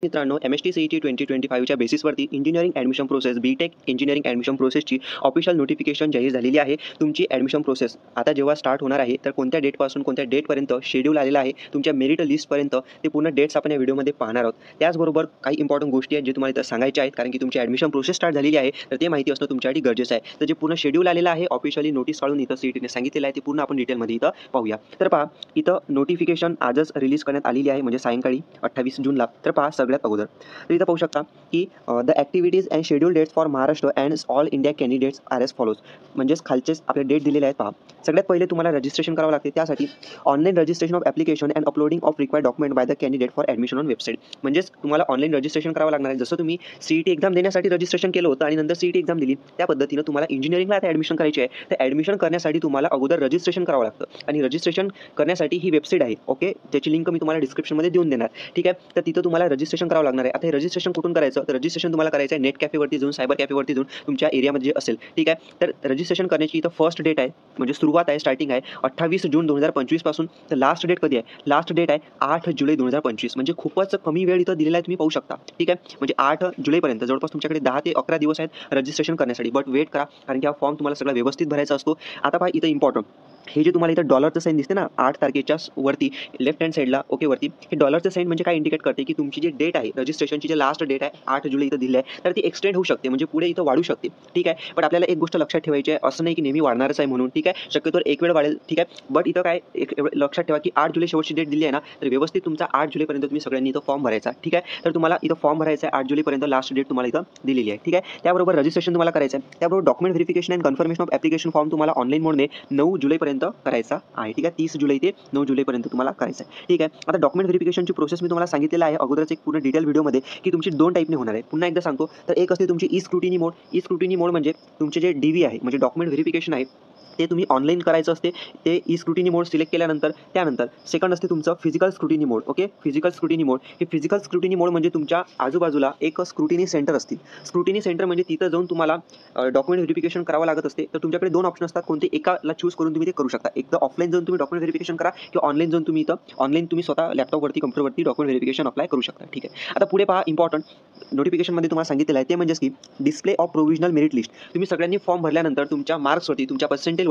मित्रांनो, MST CET 2025च्या बेसिसवरती engineering admission process BTech engineering admission प्रोसेसची ऑफिशियल नोटिफिकेशन जाहीर झालेली आहे. तुमची ॲडमिशन प्रोसेस आता जेव्हा स्टार्ट होणार आहे, तर कोणत्या डेटपासून कोणत्या डेटपर्यंत शेड्यूल आलेला आहे, तुमच्या मेरिट लिस्टपर्यंत ते पूर्ण डेट्स आपण या व्हिडिओमध्ये पाहणार आहोत. त्याचबरोबर काही इम्पॉर्टंट गोष्टी आहेत जे तुम्हाला इथं सांगायच्या आहेत, कारण की तुमची ॲडमिशन प्रोसेस स्टार्ट झालेली आहे, तर ते माहिती असणं तुमच्यासाठी गरजेचं आहे. तर जे पूर्ण शेड्यूल आलेलं आहे, ऑफिशियली नोटीस काढून इथं सी-ई-टीने सांगितलेलं आहे, ते पूर्ण आपण डिटेलमध्ये इथं पाहूया. तर पहा, इथं नोटिफिकेशन आजच रिलीज करण्यात आलेली आहे, म्हणजे सायंकाळी 28 जूनला. तर पहा, सगळ्यात अगोदर तर इथं पाहू शकता की the activities and schedule dates for Maharashtra and all India candidates are as follows. म्हणजेच खालचेच आपले डेट दिलेले आहेत. पहा, सगळ्यात पहिले तुम्हाला रजिस्ट्रेशन करावं लागते. त्यासाठी online registration of application and uploading of required document by the candidate for admission on website. म्हणजेच तुम्हाला ऑनलाईन रजिस्ट्रेशन करावं लागणार आहे. जसं तुम्ही सी-ई-टी एक्झाम देण्यासाठी रजिस्ट्रेशन केलं होतं आणि नंतर सी-ई-टी एक्झाम दिली, त्या पद्धतीनं तुम्हाला इंजिनिअरिंगला आता ॲडमिशन करायची आहे. तर ॲडमिशन करण्यासाठी तुम्हाला अगोदर रजिस्ट्रेशन करावं लागतं आणि रजिस्ट्रेशन करण्यासाठी ही वेबसाईट आहे. ओके, त्याची लिंक मी तुम्हाला डिस्क्रिप्शनमध्ये देऊन देणार. ठीक आहे, तर तिथं तुम्हाला रजिस्ट्रेशन करावं लागणार आहे. आता हे रजिस्ट्रेशन कुठून करायचं? तर रजिस्ट्रेशन तुम्हाला करायचं आहे नेट कॅफेवरती जाऊन, सायबर कॅफेवरती जाऊन, तुमच्या एरियामध्ये जे असेल. ठीक आहे, तर रजिस्ट्रेशन करण्याची इथं फर्स्ट डेट आहे, म्हणजे सुरुवात आहे, स्टार्टिंग आहे 28 जून 2025 पासून. तर लास्ट डेट कधी आहे? लास्ट डेट आहे 8 जुलै 2025. म्हणजे खूपच कमी वेळ इथं दिलेला आहे, तुम्ही पाहू शकता. ठीक आहे, म्हणजे 8 जुलैपर्यंत जवळपास तुमच्याकडे 10 ते 11 दिवस आहेत रजिस्ट्रेशन करण्यासाठी. बट वेट करा, कारण की हा फॉर्म तुम्हाला सगळा व्यवस्थित भरायचा असतो. आता पहा, इथं इम्पॉर्टंट हे जे तुम्हाला इथं डॉलरचं साईन दिसते ना 8 तारखेच्या वरती लेफ्ट हँड साईडला, ओके वरती, हे डॉलरचं साईन म्हणजे काय इंडिकेट करते की तुमची जी डेट आहे रजिस्ट्रेशनची, जी लास्ट डेट आहे 8 जुलै इथं दिली आहे, तर ती एक्सटेंड होऊ शकते, म्हणजे पुढे इथं वाढू शकते. ठीक आहे, पण आपल्याला एक गोष्ट लक्षात ठेवायची आहे, असं नाही की नेहमी वाढणारच आहे म्हणून. ठीक आहे, शक्यतो एक वेळ वाढेल. ठीक आहे, बट इथं काय एक लक्षात ठेवा की 8 जुलै शेवटची डेट दिली आहे ना, तर व्यवस्थित तुमचा 8 जुलैपर्यंत तुम्ही सगळ्यांनी इथं फॉर्म भरायचा. ठीक आहे, तर तुम्हाला इथं फॉर्म भरायचा आहे 8 जुलैपर्यंत, लास्ट डेट तुम्हाला इथं दिलेली आहे. ठीक आहे, त्याबरोबर रजिस्ट्रेशन तुम्हाला करायचं आहे. त्याबरोबर document verification and confirmation of application form तुम्हाला ऑनलाईन मोडने 9 जुलैपर्यंत करायचा आहे. ठीक आहे, 30 जुलै ते 9 जुलैपर्यंत तुम्हाला करायचं आहे. ठीक आहे, आता डॉक्युमेंट व्हेरिफिकेशनची प्रोसेस मी तुम्हाला सांगितलेलं आहे अगोदरच एक पूर्ण डिटेल व्हिडिओमध्ये, की तुमची 2 टाईपने होणार आहे. पुन्हा एकदा सांगतो, तर एक असते तुमची ई स्क्रुटिनी मोड. ई स्क्रुटिनी मोड म्हणजे तुमचे जे DV आहे, म्हणजे डॉक्युमेंट व्हेरिफिकेशन आहे, ते तुम्ही ऑनलाईन करायचं असते. ते ई स्क्रुटिनी मोड सिलेक्ट केल्यानंतर त्यानंतर सेकंड असते तुमचं फिजिकल स्क्रुटिनी मोड. ओके, फिजिकल स्क्रुटिनी मोड. हे फिजिकल स्क्रुटिनी मोड म्हणजे तुमच्या आजूबाजूला एक स्क्रुटिनी सेंटर असतील. स्क्रुटिनी सेंटर म्हणजे तिथं जाऊन तुम्हाला डॉक्युमेंट व्हेरिफिकेशन करावं लागत असते. तर तुमच्याकडे 2 ऑप्शन असतात, कोणते एकाला चूज करून तुम्ही ते करू शकता. एक तर ऑफलाईन जाऊन तुम्ही डॉक्युमेंट व्हेरिफिकेशन करा, किंवा ऑनलाईन जाऊन तुम्ही इथं ऑनलाईन तुम्ही स्वतः लॅपटॉपवरती, कम्प्युटरवरती डॉक्युमेंट व्हेरिफिकेशन अप्लाय करू शकता. ठीक आहे, आता पुढे पहा, इम्पॉर्टंट नोटिफिकेशनमध्ये तुम्हाला सांगितलेलं आहे ते म्हणजे की display of provisional merit list. तुम्ही सगळ्यांनी फॉर्म भरल्यानंतर तुमच्या मार्क्सवरती, तुमच्या पर्सेंटेजवरती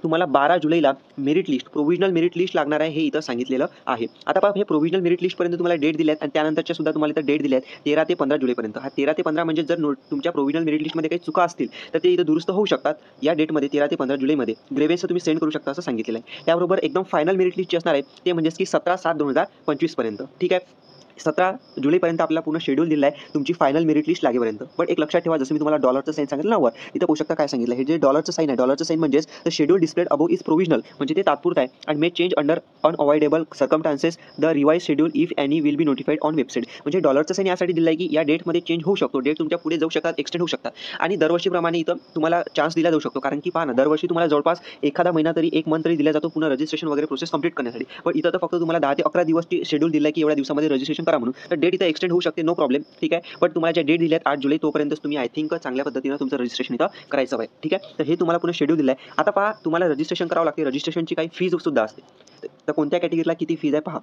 तुम्हाला 12 जुलैला merit list, provisional merit list लागणार आहे, हे इथं सांगितलेलं आहे. आता पहा, हे प्रोव्हिजनल मेरिट लिस्टपर्यंत तुम्हाला डेट दिल्या आहेत आणि त्यानंतरच्या सुद्धा तुम्हाला इथं डेट दिल्या आहेत 13 ते 15 जुलैपर्यंत. हा 13 ते 15 म्हणजे जर तुमच्या प्रोव्हिजनल मेरिट लिस्टमध्ये काही चुका असतील तर ते इथं दुरुस्त होऊ शकतात या डेटमध्ये, 13 ते 15 जुलैमध्ये. ग्रेव्हेन्स तुम्ही सेंड करू शकता असं सांगितलेलं आहे. त्याबरोबर एकदम फायनल मेरिट लिस्ट जी असणार आहे ते म्हणजेच की 17/7/2025 पर्यंत. ठीक आहे, 17 जुलैपर्यंत आपला पूर्ण शेड्यूल दिला आहे तुमची फायनल मेरिट लिस्ट लागेपर्यंत. पण एक लक्षात ठेवा, जसं मी तुम्हाला डॉलरचं साईन सांगितलं ना वर, इथं पाहू शकता काय सांगितलं. हे जे डॉलरचं साईन आहे, डॉलरचं साईन म्हणजेच the schedule displayed above is provisional, म्हणजे ते तात्पुरतं आहे आणि मे change under unavoidable circumstances the revise schedule if any will be notified on website. म्हणजे डॉलरचं साईन यासाठी दिलं आहे की या डेटमध्ये चेंज होऊ शकतो, डेट तुमच्या पुढे जाऊ शकतात, एक्सटेंड होऊ शकतात. आणि दरवर्षीप्रमाणे इथं तुम्हाला चान्स दिला जाऊ शकतो, कारण की पहा ना, दरवर्षी तुम्हाला जवळपास एखादा महिना तरी, 1 मंथ तरी दिला जातो पुन्हा रजिस्ट्रेशन वगैरे प्रोसेस कंप्लीट करण्यासाठी. पण इथं तर फक्त तुम्हाला 10 ते 11 दिवसची शेड्यूल दिलं आहे की एवढ्या दिवसामध्ये रजिस्ट्रेशन करा म्हणून. तर डेट इथं एक्सटेंड होऊ शकते, नो प्रॉब्लेम. ठीक आहे, पण तुम्हाला ज्या डेट दिल्यात 8 जुलै, तोपर्यंतच तुम्ही आय थिंक चांगल्या पद्धतीनं तुमचं रजिस्ट्रेशन इथं करायचं आहे. ठीक आहे, तर हे तुम्हाला पुन्हा शेड्यूल दिलं आहे. आता पहा, तुम्हाला रजिस्ट्रेशन करावं लागते. रजिस्ट्रेशनची काही फीज सुद्धा असते. तर कोणत्या कॅटेगरीला किती फीज आहे पहा,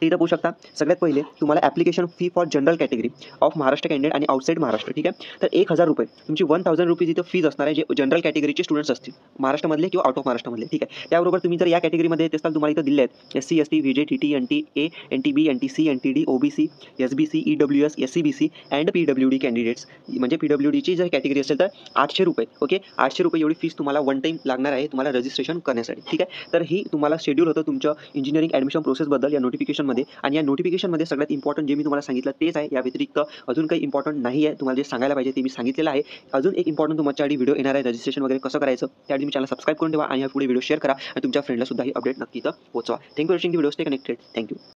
इथं पाहू शकता. सगळ्यात पहिले तुम्हाला application fee for general category of Maharashtra candidate आणि आउटसाईड महाराष्ट्र. ठीक आहे, तर 1000 रुपये तुमची 1000 रुपीज इथं फीज असणार आहे, जे जनरल कॅटेगरीचे स्टुडंट्स असतील महाराष्ट्रामधले किंवा आउट ऑफ महाराष्ट्रामधले. ठीक आहे, त्याबरोबर तुम्ही जर या कॅटेगरीमध्ये येत असाल, तुम्हाला इथं दिले आहेत SC, ST, VJ, TT, NTA, NTB, NTC, NTD, OBC, SBC, EWS, SCBC and PWD candidates. म्हणजे PWDची जर कॅटेगरी असेल तर 800 रुपये. ओके, 800 रुपये एवढी फीस तुम्हाला वन टाईम लागणार आहे तुम्हाला रजिस्ट्रेशन करण्यासाठी. ठीक आहे, तर ही तुम्हाला शेड्यूल होतं तुमच्या इंजिनिअरिंग ॲडमिशन प्रोसेसबद्दल या नोटिफिकेशनमध्ये. आणि या नोटिफिकेशनमध्ये सगळ्यात इम्पॉर्टंट जे मी तुम्हाला सांगितलं तेच आहे. या व्यतिरिक्त अजून काही इम्पॉर्टंट नाही आहे. तुम्हाला जे सांगायला पाहिजे ते मी सांगितलेलं आहे. अजून एक इम्पॉर्टंट तुमच्यासाठी व्हिडिओ येणार आहे, रजिस्ट्रेशन वगैरे कसं करायचं. त्याआधी मी चॅनल सबस्क्राईब करून ठेवा आणि या पुढे व्हिडिओ शेअर करा आणि तुमच्या फ्रेंडला सुद्धा ही अपडेट नक्की इथं पोहोचवा. Thank you for watching the video. Stay connected. Thank you.